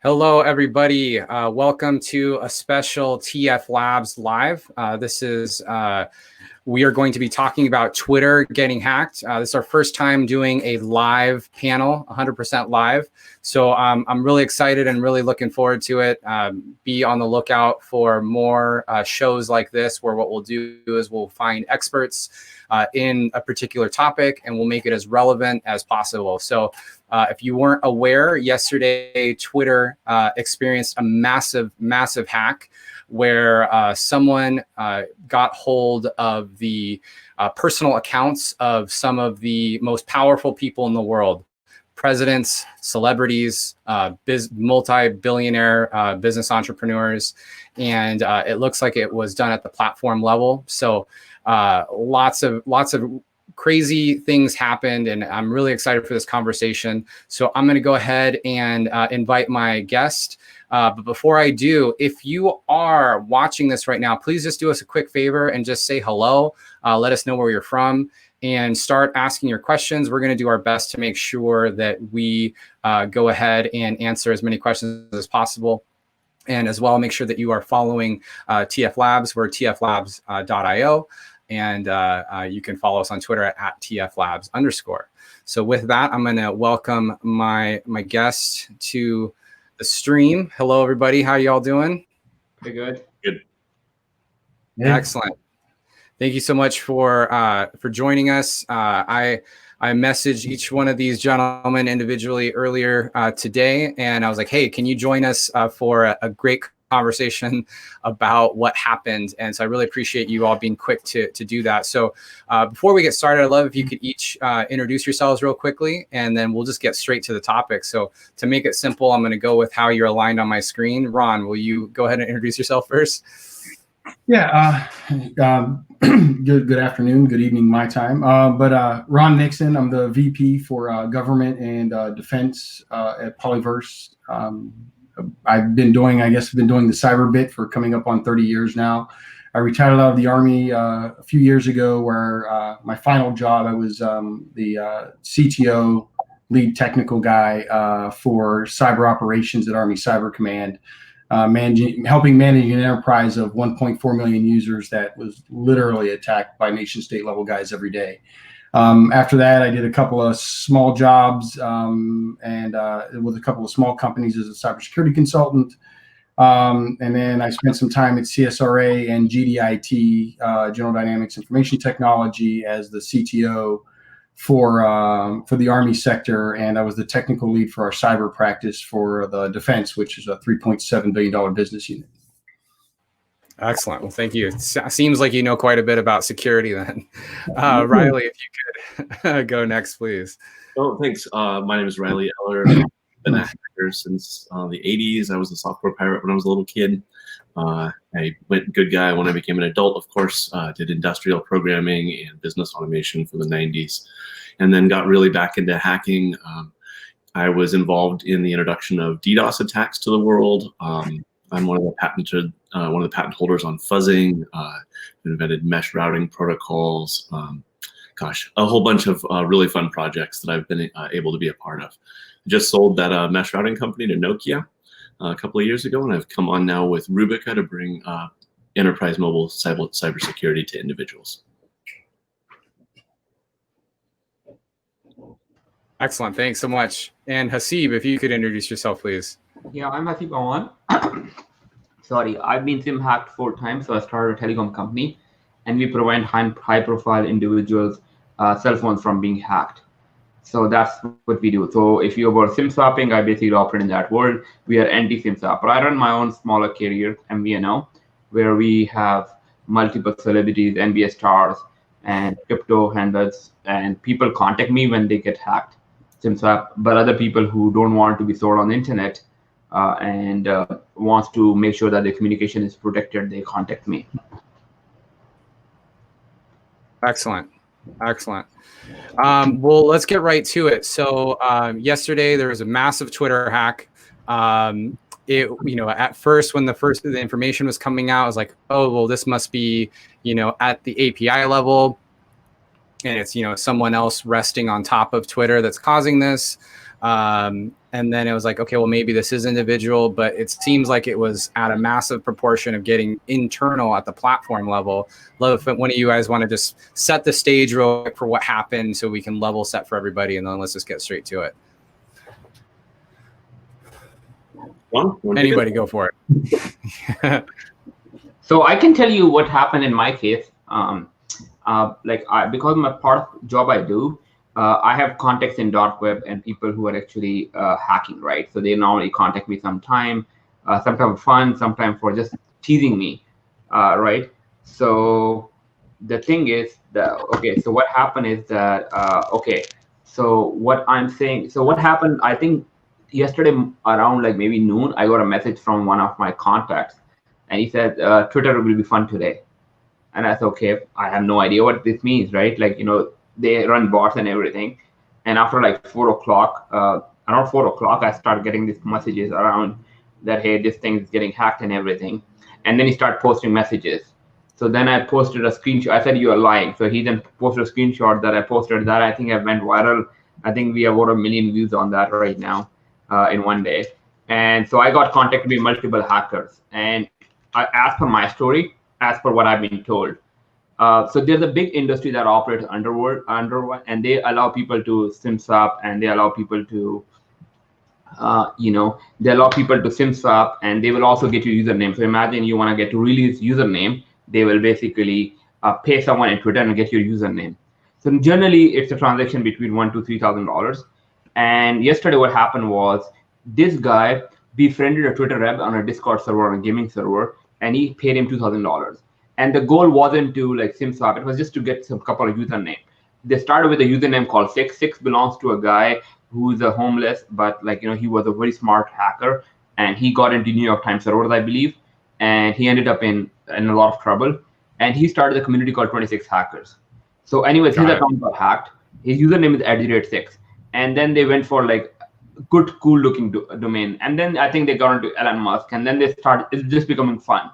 Hello, everybody. Welcome to a special TF Labs Live. We are going to be talking about Twitter getting hacked. This is our first time doing a live panel, 100% live. So I'm really excited and really looking forward to it. Be on the lookout for more shows like this, where what we'll do is we'll find experts in a particular topic and we'll make it as relevant as possible. So if you weren't aware, yesterday Twitter experienced a massive hack where someone got hold of the personal accounts of some of the most powerful people in the world. Presidents, celebrities, multi-billionaire business entrepreneurs, and it looks like it was done at the platform level. So lots of crazy things happened, and I'm really excited for this conversation. So I'm going to go ahead and invite my guest. But before I do, if you are watching this right now, please just do us a quick favor and just say hello. Let us know where you're from and start asking your questions. We're going to do our best to make sure that we go ahead and answer as many questions as possible. And as well, make sure that you are following TF Labs. We're tflabs.io. And you can follow us on Twitter at @tflabs_. So with that, I'm going to welcome my guest to the stream. Hello, everybody. How y'all doing? Pretty good. Good. Yeah. Excellent. Thank you so much for joining us. I messaged each one of these gentlemen individually earlier today, and I was like, hey, can you join us for a great conversation about what happened? And so I really appreciate you all being quick to do that. So before we get started, I'd love if you could each introduce yourselves real quickly, and then we'll just get straight to the topic. So to make it simple, I'm going to go with how you're aligned on my screen. Ron, will you go ahead and introduce yourself first? Yeah. Good afternoon, good evening, my time. But Ron Nixon, I'm the VP for Government and Defense at Polyverse. I've been doing the cyber bit for coming up on 30 years now. I retired out of the Army a few years ago, where my final job, I was the CTO, lead technical guy for cyber operations at Army Cyber Command, helping manage an enterprise of 1.4 million users that was literally attacked by nation state level guys every day. After that, I did a couple of small jobs and with a couple of small companies as a cybersecurity consultant. And then I spent some time at CSRA and GDIT, General Dynamics Information Technology, as the CTO for the Army sector. And I was the technical lead for our cyber practice for the defense, which is a $3.7 billion business unit. Excellent. Well, thank you. Seems like you know quite a bit about security then. Riley, if you could go next, please. Oh, thanks. My name is Riley Eller. I've been a hacker since the 80s. I was a software pirate when I was a little kid. I went good guy when I became an adult, of course. Did industrial programming and business automation for the 90s, and then got really back into hacking. I was involved in the introduction of DDoS attacks to the world. I'm one of the patent holders on fuzzing. Invented mesh routing protocols. A whole bunch of really fun projects that I've been able to be a part of. I just sold that mesh routing company to Nokia a couple of years ago, and I've come on now with Rubica to bring enterprise mobile cybersecurity to individuals. Excellent. Thanks so much. And Hasib, if you could introduce yourself, please. Yeah, I'm Hasib Awan. Sorry, I've been SIM hacked 4 times, so I started a telecom company, and we prevent high-profile individuals' cell phones from being hacked. So that's what we do. So if you're about SIM swapping, I basically operate in that world. We are anti-SIM swap. But I run my own smaller carrier, MVNO, where we have multiple celebrities, NBA stars, and crypto handlers, and people contact me when they get hacked, SIM swap. But other people who don't want to be sold on the internet and wants to make sure that their communication is protected, they contact me. Excellent. Well, let's get right to it. So yesterday there was a massive Twitter hack. At first when the information was coming out, I was like, oh, well, this must be, at the API level, and it's, someone else resting on top of Twitter that's causing this. And then it was like, okay, well, maybe this is individual, but it seems like it was at a massive proportion of getting internal at the platform level. Love if one of you guys want to just set the stage real quick for what happened so we can level set for everybody, and then let's just get straight to it. Anybody go for it. So I can tell you what happened in my case. Because of my part of the job I do, I have contacts in dark web and people who are actually hacking, right? So they normally contact me sometimes for fun, sometimes for just teasing me, right? So the thing is that, okay, so what happened is that, so what I'm saying, so what happened, I think yesterday around like maybe noon, I got a message from one of my contacts and he said, Twitter will be fun today. And I said, okay, I have no idea what this means, right? Like, they run bots and everything. And after like 4 o'clock, around 4 o'clock, I started getting these messages around that, hey, this thing is getting hacked and everything. And then he started posting messages. So then I posted a screenshot. I said, you are lying. So he then posted a screenshot that I posted that. I think I went viral. I think we have over 1 million views on that right now in one day. And so I got contacted by multiple hackers. And as per my story, as per what I've been told, so there's a big industry that operates underworld, and they allow people to sim swap, and they allow people to, sim swap, and they will also get your username. So imagine you want to get to release username, they will basically pay someone in Twitter and get your username. So generally, it's a transaction between $1,000 to $3,000. And yesterday, what happened was this guy befriended a Twitter rep on a Discord server, on a gaming server, and he paid him $2,000. And the goal wasn't to like sim swap; it was just to get some couple of username. They started with a username called Six. Six belongs to a guy who's a homeless, but he was a very smart hacker, and he got into New York Times servers, I believe, and he ended up in a lot of trouble. And he started a community called 26 Hackers. So, anyways, his account got hacked. His username is @6, and then they went for like good, cool-looking domain, and then I think they got into Elon Musk, and then they started. It's just becoming fun,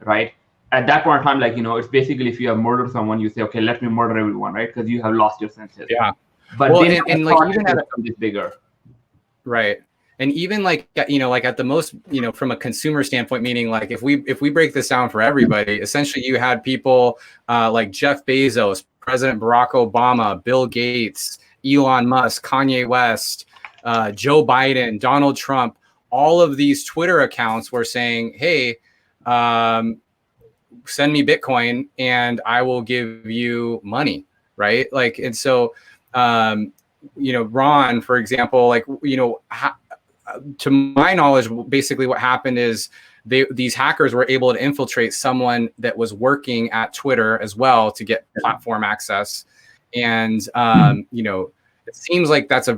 right? At that point in time, it's basically if you have murdered someone, you say, okay, let me murder everyone, right? Because you have lost your senses. Yeah. But well, and like even at this bigger. Right. And even like at the most, from a consumer standpoint, meaning like if we break this down for everybody, essentially you had people like Jeff Bezos, President Barack Obama, Bill Gates, Elon Musk, Kanye West, Joe Biden, Donald Trump, all of these Twitter accounts were saying, hey, send me Bitcoin and I will give you money. Right. Like, and so, Ron, for example, to my knowledge, basically what happened is these hackers were able to infiltrate someone that was working at Twitter as well to get platform access. And, it seems like that's a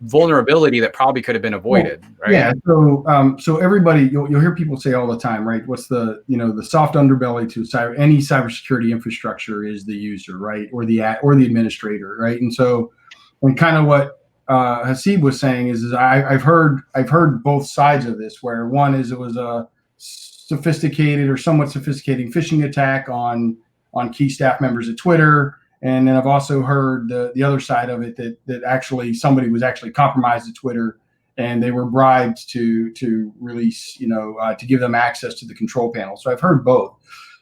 vulnerability that probably could have been avoided, right? Yeah. So everybody, you'll hear people say all the time, right? What's the soft underbelly to any cybersecurity infrastructure is the user, right, or the administrator, right? And so, and kind of what Hasib was saying is I've heard both sides of this. Where one is it was a sophisticated or somewhat sophisticated phishing attack on key staff members at Twitter. And then I've also heard the other side of it that actually somebody was actually compromised at Twitter and they were bribed to release, to give them access to the control panel. So I've heard both.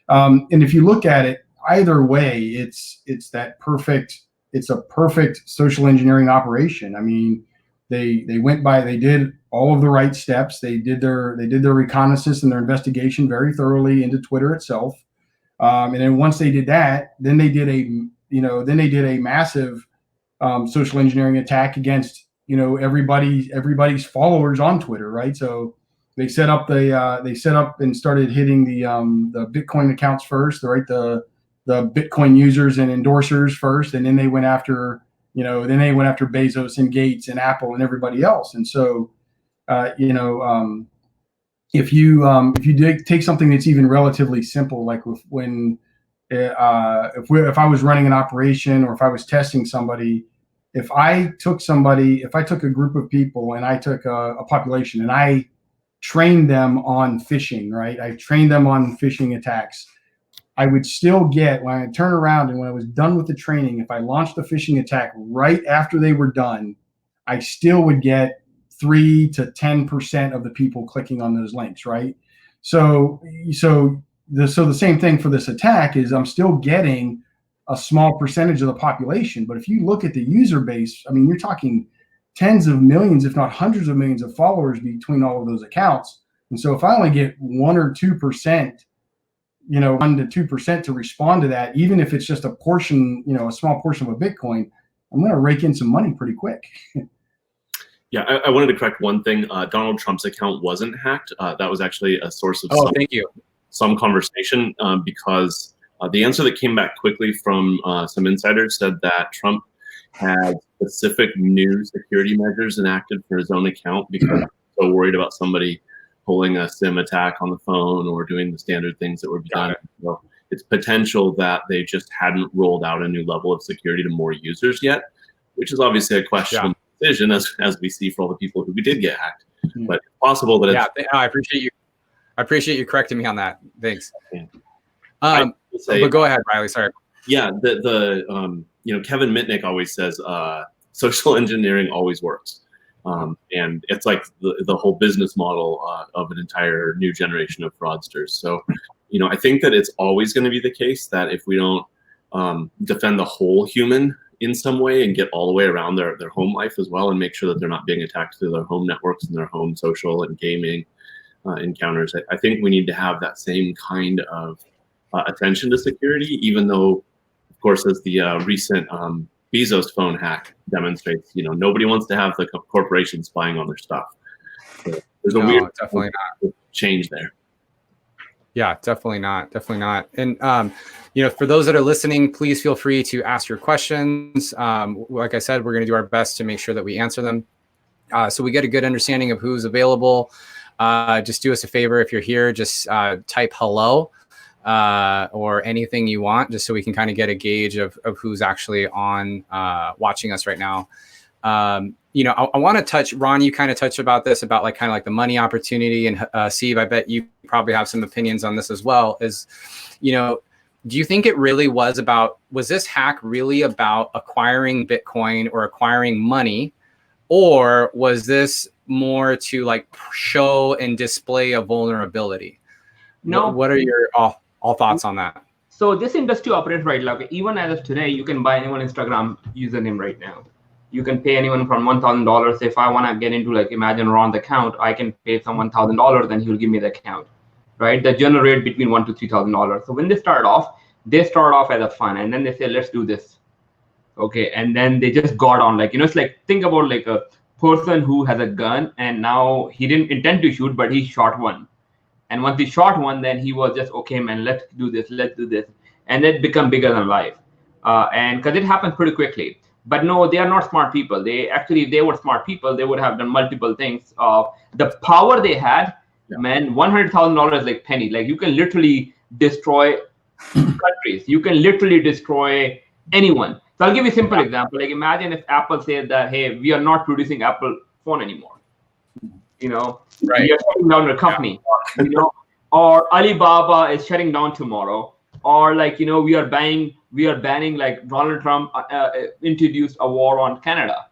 And if you look at it, either way, it's a perfect social engineering operation. I mean, they did all of the right steps. They did their reconnaissance and their investigation very thoroughly into Twitter itself. And then once they did that, then they did a massive social engineering attack against everybody's followers on Twitter, right? So they set up and started hitting the Bitcoin accounts first, right? The Bitcoin users and endorsers first, and then they went after Bezos and Gates and Apple and everybody else. And so if you take something that's even relatively simple, like if I was running an operation or if I was testing somebody, if I took a group of people and I took a population and I trained them on phishing, right? I trained them on phishing attacks. I would still get, when I turn around and when I was done with the training, if I launched a phishing attack right after they were done, I still would get 3 to 10% of the people clicking on those links, right? So the same thing for this attack is I'm still getting a small percentage of the population. But if you look at the user base, I mean, you're talking tens of millions, if not hundreds of millions of followers between all of those accounts. And so if I only get 1 or 2%, 1 to 2% to respond to that, even if it's just a portion, a small portion of a Bitcoin, I'm going to rake in some money pretty quick. Yeah, I wanted to correct one thing. Donald Trump's account wasn't hacked. That was actually a source of some conversation because the answer that came back quickly from some insiders said that Trump had specific new security measures enacted for his own account because he was so worried about somebody pulling a SIM attack on the phone or doing the standard things that would be done. So it's potential that they just hadn't rolled out a new level of security to more users yet, which is obviously a question decision as we see for all the people who did get hacked. But it's possible that it's I appreciate you. I appreciate you correcting me on that. Thanks. But go ahead, Riley. Sorry. Yeah, Kevin Mitnick always says social engineering always works. And it's like the whole business model of an entire new generation of fraudsters. So, I think that it's always going to be the case that if we don't defend the whole human in some way and get all the way around their home life as well and make sure that they're not being attacked through their home networks and their home social and gaming encounters, I think we need to have that same kind of attention to security, even though, of course, as the recent Bezos phone hack demonstrates, nobody wants to have the corporation spying on their stuff. So there's a weird change there. Yeah, definitely not. Definitely not. And, for those that are listening, please feel free to ask your questions. Like I said, we're going to do our best to make sure that we answer them. So we get a good understanding of who's available. Just do us a favor. If you're here, just type hello or anything you want, just so we can kind of get a gauge of who's actually on watching us right now. I want to touch, Ron, you kind of touched about this, about like the money opportunity, and Steve, I bet you probably have some opinions on this as well, is, do you think it really was this hack really about acquiring Bitcoin or acquiring money, or was this more to show and display a vulnerability? No. What are your all thoughts on that? So this industry operates even as of today, you can buy anyone Instagram username right now. You can pay anyone from $1,000. If I want to get into imagine Ron's account, I can pay someone $1,000 and he'll give me the account, right? That generate between $1,000 to $3,000. So when they start off as a fun, and then they say, let's do this. Okay. And then they just got on it's think about a person who has a gun and now he didn't intend to shoot, but he shot one. And once he shot one, then he was just, okay, man, let's do this. And it become bigger than life. And because it happened pretty quickly. But no, they are not smart people. If they were smart people, they would have done multiple things. The power they had, man, $100,000 is like penny. You can literally destroy countries. You can literally destroy anyone. So I'll give you a simple example. Imagine if Apple said that, hey, we are not producing Apple phone anymore. Right. We are shutting down the company. Or Alibaba is shutting down tomorrow. Or we are banning Donald Trump introduced a war on Canada.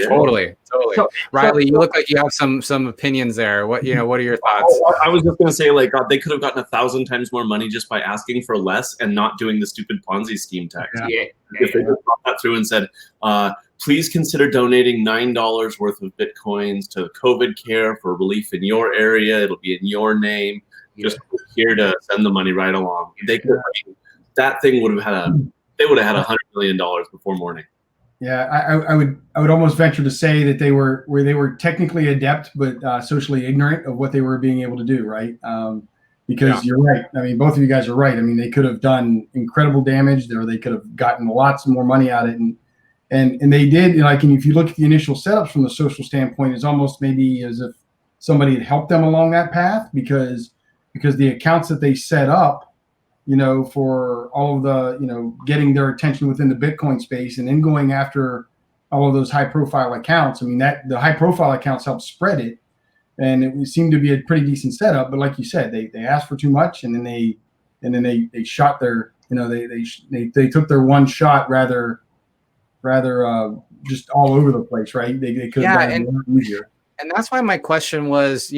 Totally. So, Riley, you look like you have some opinions there. What are your thoughts? I was just gonna say, they could have gotten 1,000 times more money just by asking for less and not doing the stupid Ponzi scheme tax. If they just brought that through and said, please consider donating $9 worth of Bitcoins to COVID care for relief in your area. It'll be in your name. Just here to send the money right along. They could. That thing would have had $100 million before morning. Yeah, I would almost venture to say that they were technically adept, but socially ignorant of what they were being able to do, right? Because you're right. I mean, both of you guys are right. I mean, they could have done incredible damage, or they could have gotten lots more money out of it, and they did. And if you look at the initial setups from the social standpoint, it's almost maybe as if somebody had helped them along that path, because the accounts that they set up, for all of the, getting their attention within the Bitcoin space and then going after all of those high profile accounts. I mean, that the high profile accounts helped spread it, and it seemed to be a pretty decent setup. But like you said, they asked for too much, and then they shot their, they took their one shot rather just all over the place, right? They could have done it a lot easier. And that's why my question was, a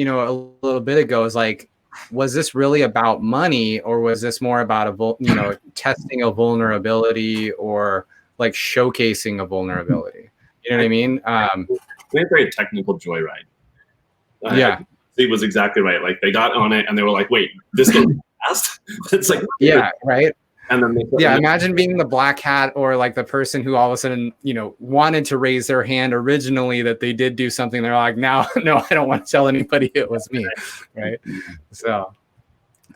little bit ago, is like, was this really about money, or was this more about testing a vulnerability, or like showcasing a vulnerability? You know what I mean? They're very technical joyride. Yeah, Steve was exactly right. Like, they got on it and they were like, "Wait, this goes fast." It's like, yeah, right. And then imagine being the black hat, or like the person who all of a sudden, wanted to raise their hand originally that they did do something. They're like, no, I don't want to tell anybody it was me, right? So,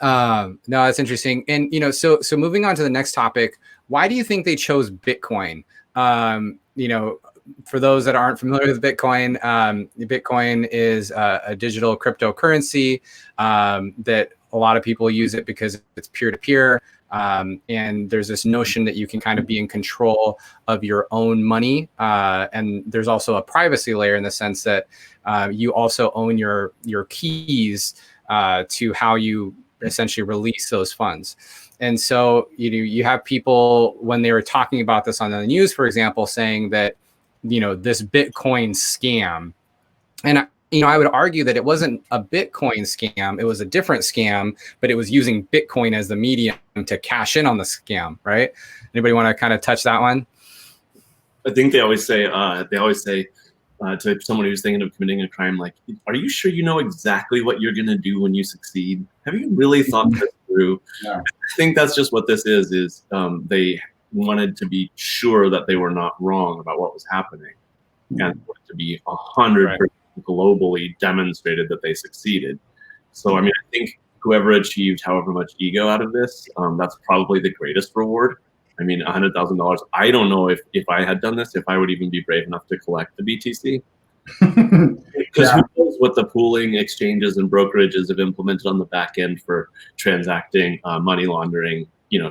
no, that's interesting. And so moving on to the next topic, why do you think they chose Bitcoin? For those that aren't familiar with Bitcoin, Bitcoin is a digital cryptocurrency that a lot of people use it because it's peer-to-peer. And there's this notion that you can kind of be in control of your own money. And there's also a privacy layer in the sense that you also own your keys to how you essentially release those funds. And so you have people, when they were talking about this on the news, for example, saying that, this Bitcoin scam. And I would argue that it wasn't a Bitcoin scam. It was a different scam, but it was using Bitcoin as the medium to cash in on the scam, right? Anybody want to kind of touch that one? I think they always say to someone who's thinking of committing a crime, like, are you sure you know exactly what you're going to do when you succeed? Have you really thought this through? Yeah. I think that's just what this is they wanted to be sure that they were not wrong about what was happening, and to be 100% globally demonstrated that they succeeded. So, I mean, I think whoever achieved however much ego out of this, that's probably the greatest reward. I mean, $100,000. I don't know if I had done this, if I would even be brave enough to collect the BTC. Because who knows what the pooling exchanges and brokerages have implemented on the back end for transacting money laundering, to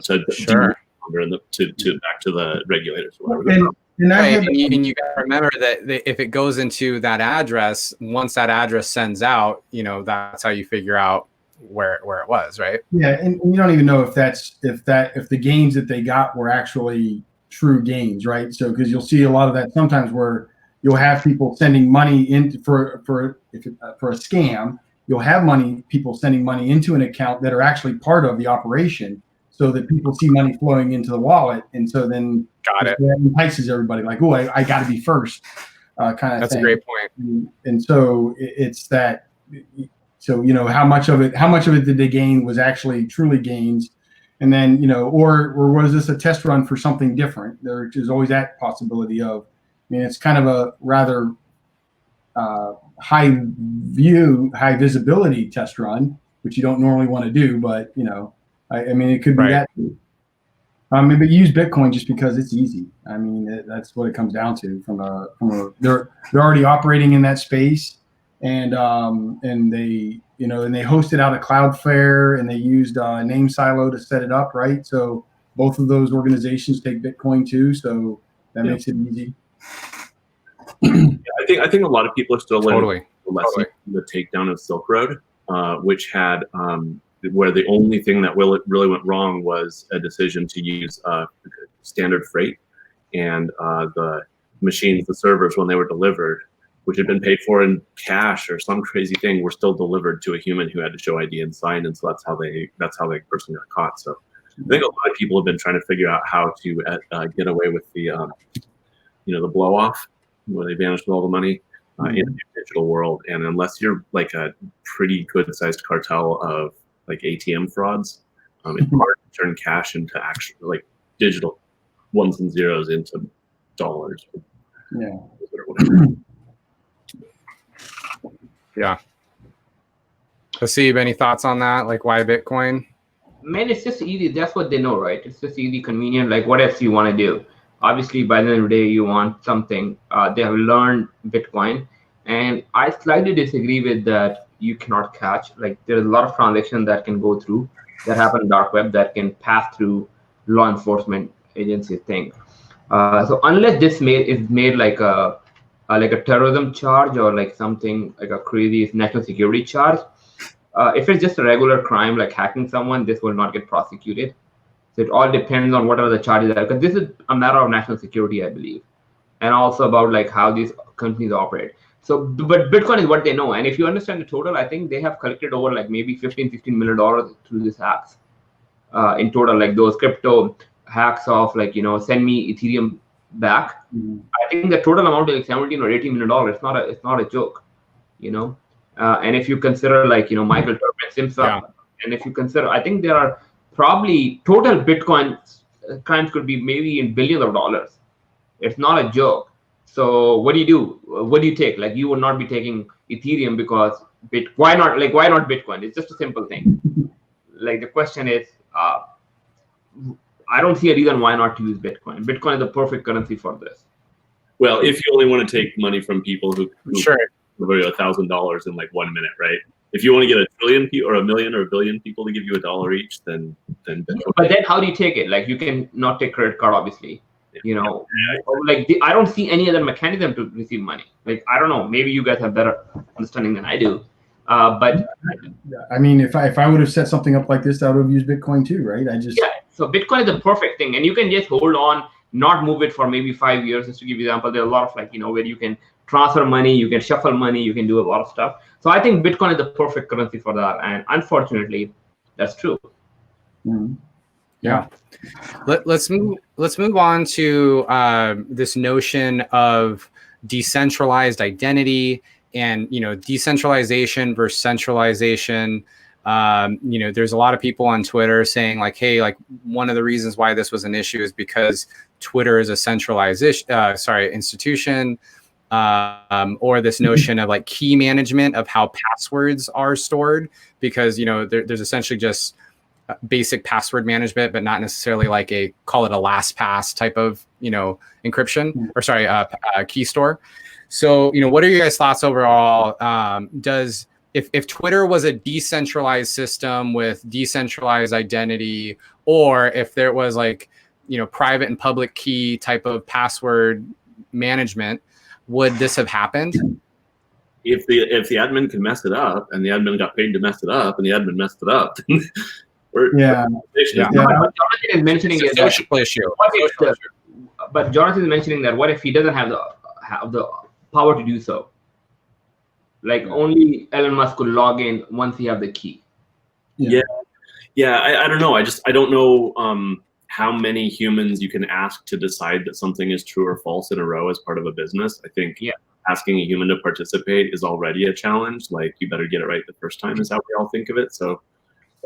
back to the regulators or whatever. And you got to remember that if it goes into that address, once that address sends out, that's how you figure out where it was, right? Yeah, and you don't even know if the gains that they got were actually true gains, right? So because you'll see a lot of that sometimes where you'll have people sending money in for a scam. You'll have people sending money into an account that are actually part of the operation, so that people see money flowing into the wallet, and so then that entices everybody, like, oh, I got to be first, kind of thing. That's a great point. And so it's that. So how much of it did they gain was actually truly gains, and then or was this a test run for something different? There is always that possibility of. I mean, it's kind of a rather high visibility test run, which you don't normally want to do, but I mean, it could be that. But use Bitcoin just because it's easy. I mean, that's what it comes down to. They're already operating in that space, and they they hosted out of Cloudflare, and they used Name Silo to set it up, right? So both of those organizations take Bitcoin too, so that makes it easy. I think a lot of people are still learning the lesson from the takedown of Silk Road, which had where the only thing that really went wrong was a decision to use standard freight, and the machines, the servers, when they were delivered, which had been paid for in cash or some crazy thing, were still delivered to a human who had to show ID and sign, and so that's how the person got caught. So I think a lot of people have been trying to figure out how to get away with the the blow off, where they vanish with all the money in the digital world. And unless you're like a pretty good sized cartel of like ATM frauds, it's hard to turn cash into actual like digital ones and zeros into dollars. Yeah. Yeah. Haseeb, any thoughts on that? Like, why Bitcoin? Man, it's just easy. That's what they know, right? It's just easy, convenient. Like, what else do you want to do? Obviously, by the end of the day, you want something. They have learned Bitcoin, and I slightly disagree with that. You cannot catch. Like, there's a lot of transactions that can go through that happen in dark web that can pass through law enforcement agency thing. So unless this is made like a terrorism charge or like something like a crazy national security charge, if it's just a regular crime like hacking someone, this will not get prosecuted. So it all depends on what are the charges are, because this is a matter of national security, I believe. and also about like how these companies operate. So, but Bitcoin is what they know. And if you understand the total, I think they have collected over like maybe $15-16 million through these hacks in total, like those crypto hacks of like, send me Ethereum back. I think the total amount is like $17 or $18 million. It's not a joke, and if you consider like, Michael Turpin, Simsa, and if you consider, I think there are probably total Bitcoin crimes could be maybe in billions of dollars. It's not a joke. So what do you do? What do you take? Like, you would not be taking Ethereum because why not Bitcoin? It's just a simple thing. Like, the question is, I don't see a reason why not to use Bitcoin. Bitcoin is the perfect currency for this. Well, if you only want to take money from people who Sure. give you $1,000 in like 1 minute, right? If you want to get a trillion or a million or a billion people to give you $1 each, then Bitcoin. But then how do you take it? Like, you can not take credit card, obviously. Like, I don't see any other mechanism to receive money. Like, I don't know. Maybe you guys have better understanding than I do. But I mean, if I would have set something up like this, I would have used Bitcoin too, right? So Bitcoin is the perfect thing, and you can just hold on, not move it for maybe 5 years. Just to give you an example, there are a lot of like, where you can transfer money, you can shuffle money, you can do a lot of stuff. So I think Bitcoin is the perfect currency for that, and unfortunately, that's true. Mm-hmm. Yeah. Let's move on to this notion of decentralized identity and decentralization versus centralization. There's a lot of people on Twitter saying like, hey, like one of the reasons why this was an issue is because Twitter is a centralized institution, or this notion of like key management of how passwords are stored, because there's essentially just basic password management, but not necessarily like call it a LastPass type of encryption or key store. So what are your guys' thoughts overall? If Twitter was a decentralized system with decentralized identity, or if there was like private and public key type of password management, would this have happened? If the admin can mess it up, and the admin got paid to mess it up, and the admin messed it up. Jonathan is mentioning it's a social issue. But Jonathan is mentioning that what if he doesn't have the power to do so? Like, only Elon Musk could log in once he have the key. I don't know. I don't know how many humans you can ask to decide that something is true or false in a row as part of a business. I think asking a human to participate is already a challenge. Like, you better get it right the first time is how we all think of it. So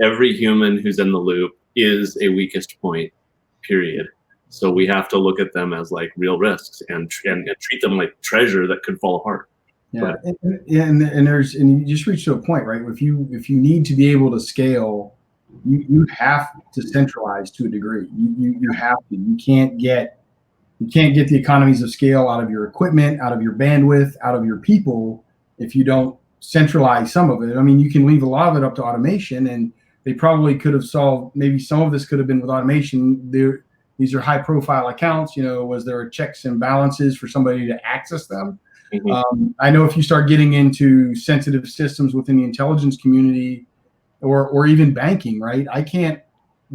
every human who's in the loop is a weakest point, period. So we have to look at them as like real risks and treat them like treasure that could fall apart. Yeah, and you just reach to a point, right? If you need to be able to scale, you have to centralize to a degree. You have to. You can't get the economies of scale out of your equipment, out of your bandwidth, out of your people if you don't centralize some of it. I mean, you can leave a lot of it up to automation, and they probably could have solved. Maybe some of this could have been with automation. These are high-profile accounts. Was there checks and balances for somebody to access them? Mm-hmm. I know if you start getting into sensitive systems within the intelligence community, or even banking, right? I can't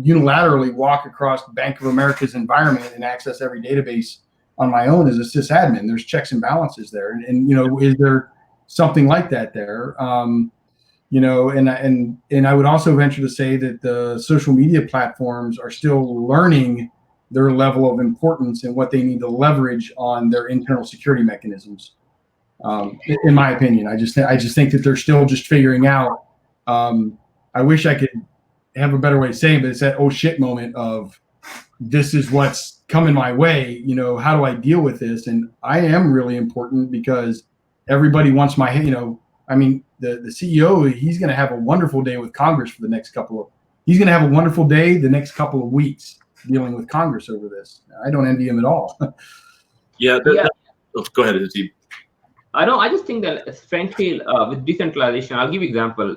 unilaterally walk across Bank of America's environment and access every database on my own as a sysadmin. There's checks and balances there, and is there something like that there? And I would also venture to say that the social media platforms are still learning their level of importance and what they need to leverage on their internal security mechanisms. In my opinion, I just think that they're still just figuring out. I wish I could have a better way of saying, but it's that oh shit moment of this is what's coming my way. How do I deal with this? And I am really important because everybody wants my. I mean, the CEO, he's going to have a wonderful day with Congress for the next he's going to have a wonderful day the next couple of weeks dealing with Congress over this. I don't envy him at all. Go ahead, Steve. I just think that, frankly, with decentralization, I'll give you an example.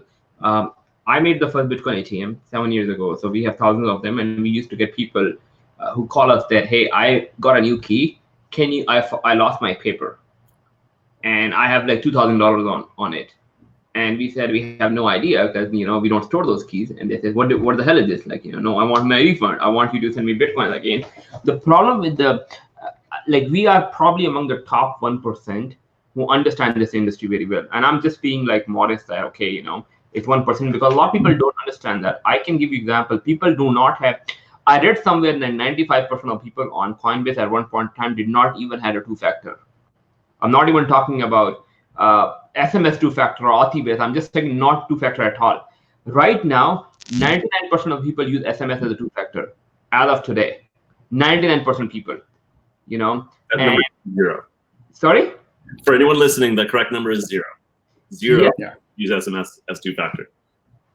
I made the first Bitcoin ATM 7 years ago. So we have thousands of them, and we used to get people who call us that, hey, I got a new key. I lost my paper, and I have like $2,000 on it. And we said we have no idea because we don't store those keys. And they said, what the hell is this? Like, no, I want my refund. I want you to send me Bitcoin again. The problem with like we are probably among the top 1% who understand this industry very well. And I'm just being like modest that, okay, you know, it's 1%, because a lot of people don't understand that. I can give you example. People do not have, I read somewhere that 95% of people on Coinbase at one point in time did not even have a two-factor. I'm not even talking about SMS two-factor or Auth-based. I'm just saying not two-factor at all. Right now, 99% of people use SMS as a two-factor as of today. 99% people, you know. That number is 0. Sorry? For anyone listening, the correct number is 0. 0 Yeah. use SMS as two-factor.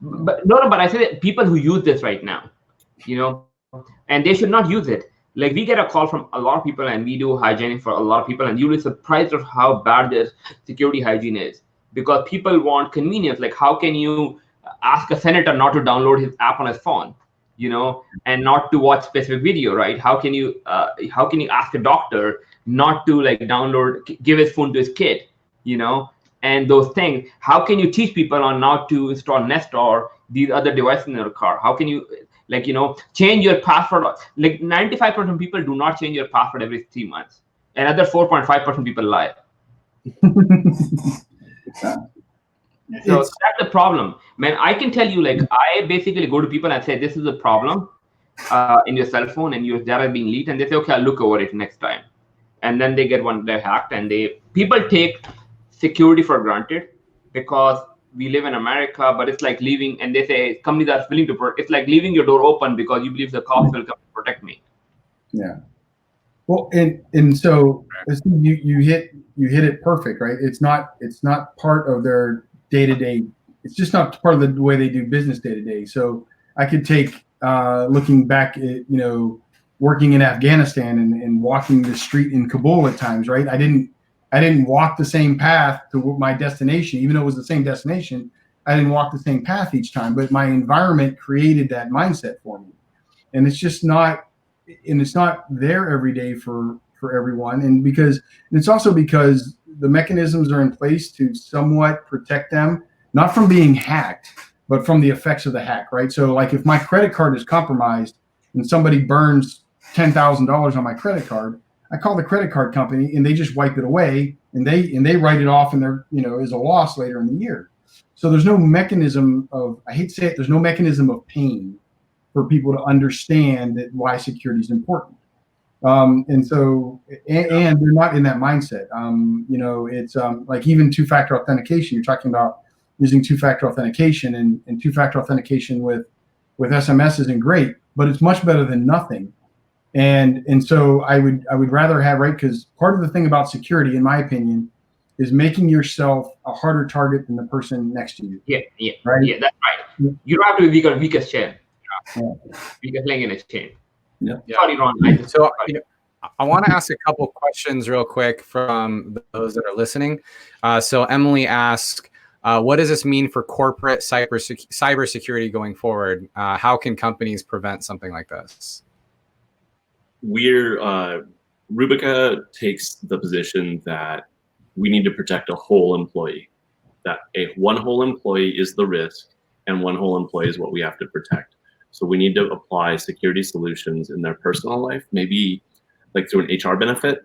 But but I say that people who use this right now, you know, and they should not use it. Like we get a call from a lot of people, and we do hygiene for a lot of people, and you'll be surprised of how bad their security hygiene is, because people want convenience. Like, how can you ask a senator not to download his app on his phone, you know, and not to watch specific video, right? How can you ask a doctor not to like give his phone to his kid, you know, and those things? How can you teach people on not to install Nest or these other devices in their car? How can you, like, you know, change your password? Like 95% of people do not change your password every 3 months. Another 4.5% people lie. So that's the problem, man. I can tell you, like, I basically go to people and say, this is a problem in your cell phone and your data being leaked, and they say, okay, I'll look over it next time. And then they get they're hacked, and people take security for granted because we live in America, but it's like leaving, and they say companies are willing to it's like leaving your door open because you believe the cops will come to protect me. Yeah. Well, and so you hit it perfect, right? It's not part of their day-to-day. It's just not part of the way they do business day-to-day. So I could take looking back at, you know, working in Afghanistan and walking the street in Kabul at times, right? I didn't walk the same path to my destination, even though it was the same destination. I didn't walk the same path each time, but my environment created that mindset for me. And it's just not, and it's not there every day for everyone. And it's also because the mechanisms are in place to somewhat protect them, not from being hacked, but from the effects of the hack, right? So like if my credit card is compromised and somebody burns $10,000 on my credit card, I call the credit card company and they just wipe it away, and they write it off, and there, you know, is a loss later in the year. So there's no mechanism of, I hate to say it, there's no mechanism of pain for people to understand that why security is important. And so, and they're not in that mindset. You know, it's like even two-factor authentication. You're talking about using two-factor authentication, and two-factor authentication with SMS isn't great, but it's much better than nothing. And so I would rather have, right, because part of the thing about security, in my opinion, is making yourself a harder target than the person next to you. Yeah, right. Yeah, that's right. You don't have to be weakest chain. Yeah. Weakest link in a chain. Yeah. Sorry, Ron. I want to ask a couple questions real quick from those that are listening. So Emily asked, what does this mean for corporate cybersecurity going forward? How can companies prevent something like this? Rubica takes the position that we need to protect a whole employee, that one whole employee is the risk and one whole employee is what we have to protect. So we need to apply security solutions in their personal life, maybe like through an HR benefit,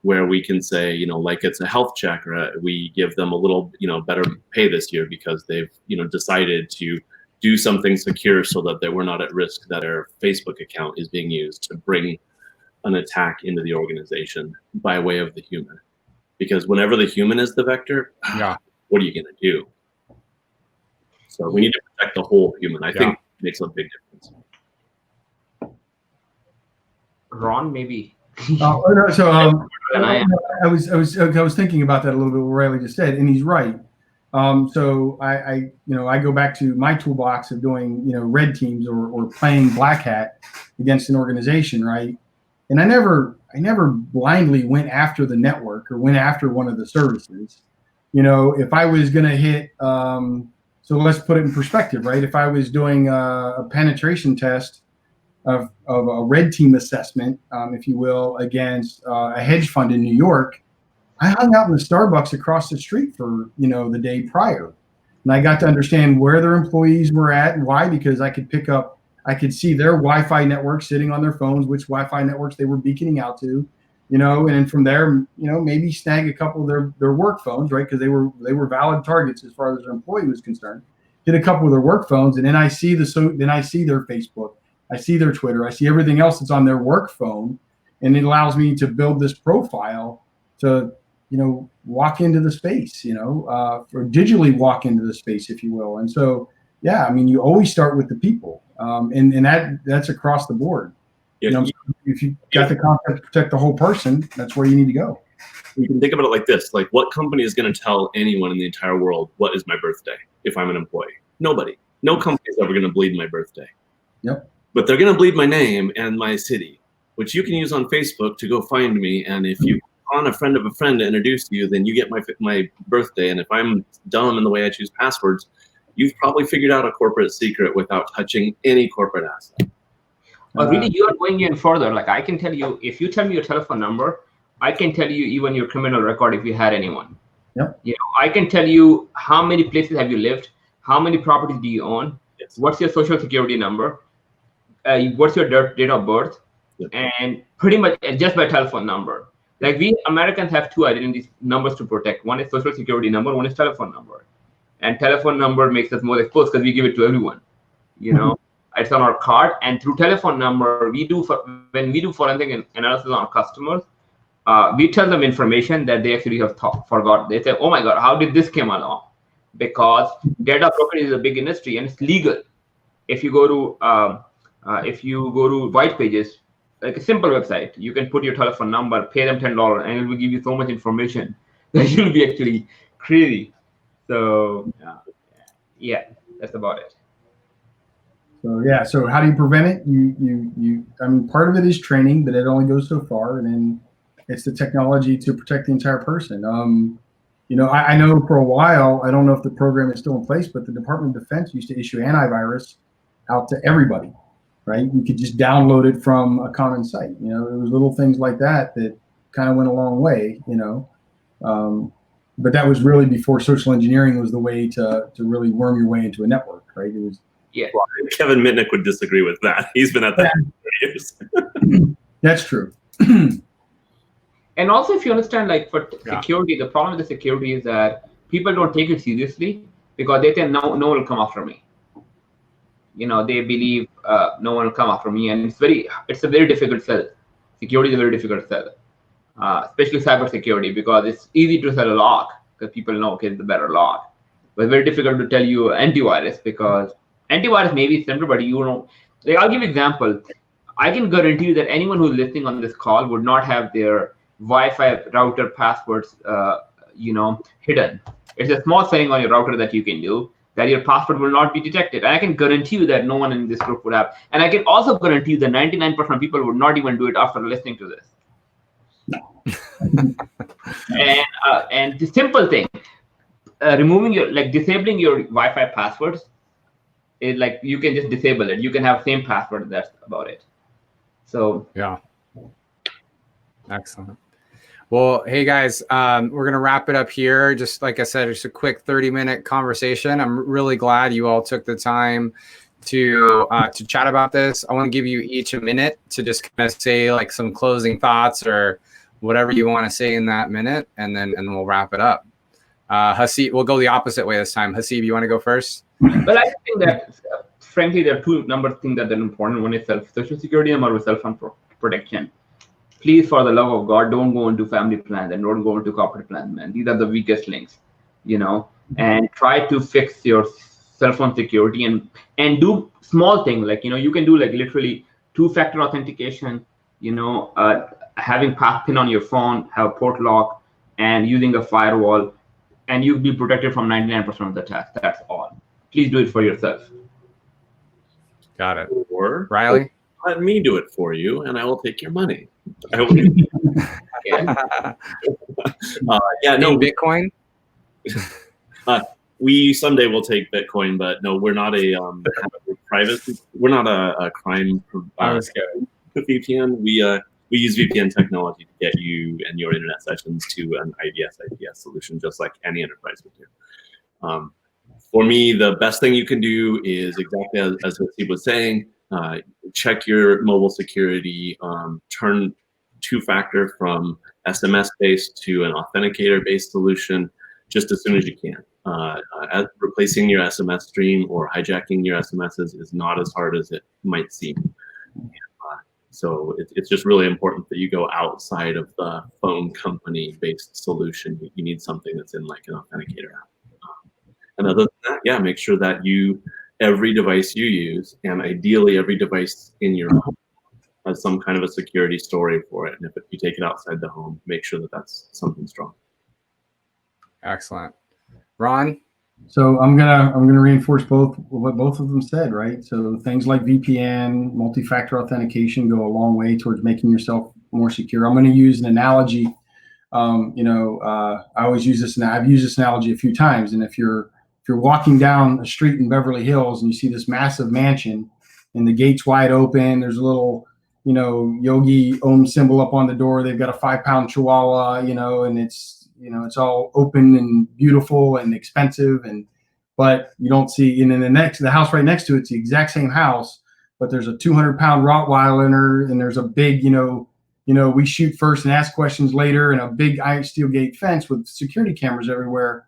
where we can say, you know, like it's a health check, or we give them a little, you know, better pay this year because they've, you know, decided to do something secure so that they were not at risk that their Facebook account is being used to bring an attack into the organization by way of the human. Because whenever the human is the vector, what are you going to do? So we need to protect the whole human. I think it makes a big difference. Ron, maybe. So I was thinking about that a little bit. What Riley just said, and he's right. So I go back to my toolbox of doing, you know, red teams or playing black hat against an organization, right? And I never blindly went after the network or went after one of the services. You know, if I was going to hit, so let's put it in perspective, right? If I was doing a penetration test of a red team assessment, if you will, against a hedge fund in New York, I hung out in the Starbucks across the street for, you know, the day prior. And I got to understand where their employees were at and why, because I could see their Wi-Fi network sitting on their phones, which Wi-Fi networks they were beaconing out to. you know, and then from there, you know, maybe snag a couple of their work phones, right? Because they were valid targets as far as their employee was concerned. Get a couple of their work phones, and then I see then I see their Facebook, I see their Twitter, I see everything else that's on their work phone, and it allows me to build this profile to, you know, walk into the space, you know, or digitally walk into the space, if you will. And so, yeah, I mean, you always start with the people, and that's across the board. You know, if you got the concept to protect the whole person, that's where you need to go. You can think about it like this: like, what company is going to tell anyone in the entire world what is my birthday if I'm an employee? Nobody. No company is ever going to bleed my birthday. Yep. But they're going to bleed my name and my city, which you can use on Facebook to go find me. And if you on a friend of a friend to introduce you, then you get my birthday. And if I'm dumb in the way I choose passwords, you've probably figured out a corporate secret without touching any corporate asset. But really, you are going even further. Like, I can tell you, if you tell me your telephone number, I can tell you even your criminal record if you had anyone. Yep. You know, I can tell you how many places have you lived, how many properties do you own, Yes. What's your social security number, what's your date of birth, Yep. and pretty much just by telephone number. Like, we Americans have two identity numbers to protect. One is social security number, one is telephone number. And telephone number makes us more exposed because we give it to everyone. You know, it's on our card, and through telephone number, when we do forensic analysis on customers, we tell them information that they actually have forgot. They say, "Oh my God, how did this come along?" Because data broker is a big industry and it's legal. If you go to white pages, like a simple website, you can put your telephone number, pay them $10, and it will give you so much information that you'll be actually crazy. So yeah, that's about it. So yeah, so how do you prevent it? I mean, part of it is training, but it only goes so far, and then it's the technology to protect the entire person. You know, I know for a while, I don't know if the program is still in place, but the Department of Defense used to issue antivirus out to everybody, right? You could just download it from a common site. You know, there was little things like that kind of went a long way, you know. But that was really before social engineering was the way to really worm your way into a network, right? It was. Yeah. Well, Kevin Mitnick would disagree with that. He's been at that for years. That's true. And also, if you understand, like, for security, the problem with the security is that people don't take it seriously because they think no one will come after me. You know, they believe no one will come after me, and it's a very difficult sell. Security is a very difficult sell, especially cybersecurity, because it's easy to sell a lock because people know, okay, it's a better lock. But it's very difficult to tell you antivirus because antivirus may be simple, but you know, like, I'll give you an example. I can guarantee you that anyone who's listening on this call would not have their Wi-Fi router passwords, you know, hidden. It's a small setting on your router that you can do that your password will not be detected. And I can guarantee you that no one in this group would have. And I can also guarantee you that 99% of people would not even do it after listening to this. And the simple thing, disabling your Wi-Fi passwords is like, you can just disable it. You can have same password. That's about it. So yeah, excellent. Well, hey guys, we're gonna wrap it up here. Just like I said, it's a quick 30-minute conversation. I'm really glad you all took the time to chat about this. I want to give you each a minute to just kind of say like some closing thoughts or whatever you want to say in that minute, and then we'll wrap it up. Hasib, we'll go the opposite way this time. Hasib, you want to go first? Well, I think that frankly, there are two things that are important. One is social security, and one is self-protection. Please, for the love of God, don't go into family plans and don't go into corporate plans, man. These are the weakest links, you know. And try to fix your cell phone security and do small things like, you know, you can do like literally 2-factor authentication, you know, having Pin on your phone, have a port lock, and using a firewall, and you'll be protected from 99% of the attacks. That's all. Please do it for yourself. Got it. Or Riley, let me do it for you, and I will take your money. Yeah, no Bitcoin. We someday will take Bitcoin, but no, we're not a private. We're not a crime VPN. We use VPN technology to get you and your internet sessions to an IDS/IPS solution, just like any enterprise would do. For me, the best thing you can do is exactly as Steve was saying. Check your mobile security. two-factor from SMS-based to an authenticator-based solution just as soon as you can. Replacing your SMS stream or hijacking your SMSs is not as hard as it might seem. So it's just really important that you go outside of the phone company-based solution. You need something that's in like an authenticator app. And other than that, yeah, make sure that every device you use, and ideally every device in your home, has some kind of a security story for it. And if you take it outside the home, make sure that that's something strong. Excellent. Ron? So I'm gonna reinforce what both of them said, right? So things like VPN, multi-factor authentication go a long way towards making yourself more secure. I'm going to use an analogy. I always use this, and I've used this analogy a few times. And if you're walking down a street in Beverly Hills and you see this massive mansion, and the gate's wide open, there's a little, Yogi Om symbol up on the door. They've got a 5-pound Chihuahua, and it's all open and beautiful and expensive, but you don't see, and then the house right next to it's the exact same house, but there's a 200-pound Rottweiler, and there's a big, we shoot first and ask questions later, and a big iron steel gate fence with security cameras everywhere.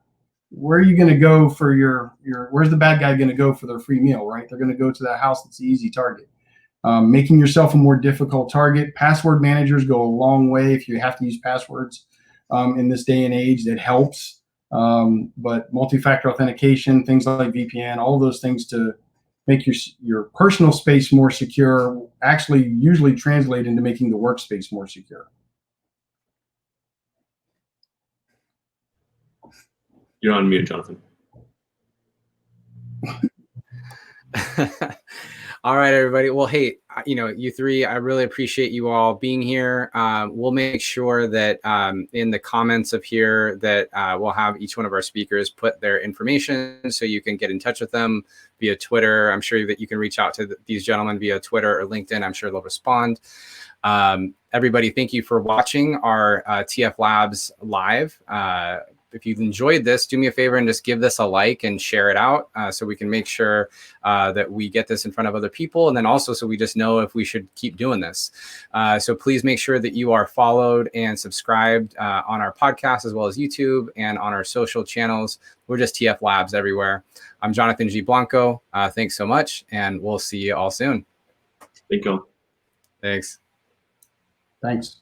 Where are you going to go for where's the bad guy going to go for their free meal, right? They're going to go to that house that's the easy target. Making yourself a more difficult target. Password managers go a long way if you have to use passwords. In this day and age, that helps. But multi-factor authentication, things like VPN, all of those things to make your personal space more secure actually usually translate into making the workspace more secure. You're on mute, Jonathan. All right, everybody. Well, hey, you three, I really appreciate you all being here. We'll make sure that in the comments of here that we'll have each one of our speakers put their information so you can get in touch with them via Twitter. I'm sure that you can reach out to these gentlemen via Twitter or LinkedIn. I'm sure they'll respond. Everybody, thank you for watching our TF Labs live. If you've enjoyed this, do me a favor and just give this a like and share it out so we can make sure that we get this in front of other people. And then also so we just know if we should keep doing this. So please make sure that you are followed and subscribed on our podcast as well as YouTube and on our social channels. We're just TF Labs everywhere. I'm Jonathan G. Blanco. Thanks so much. And we'll see you all soon. Thank you. Thanks. Thanks.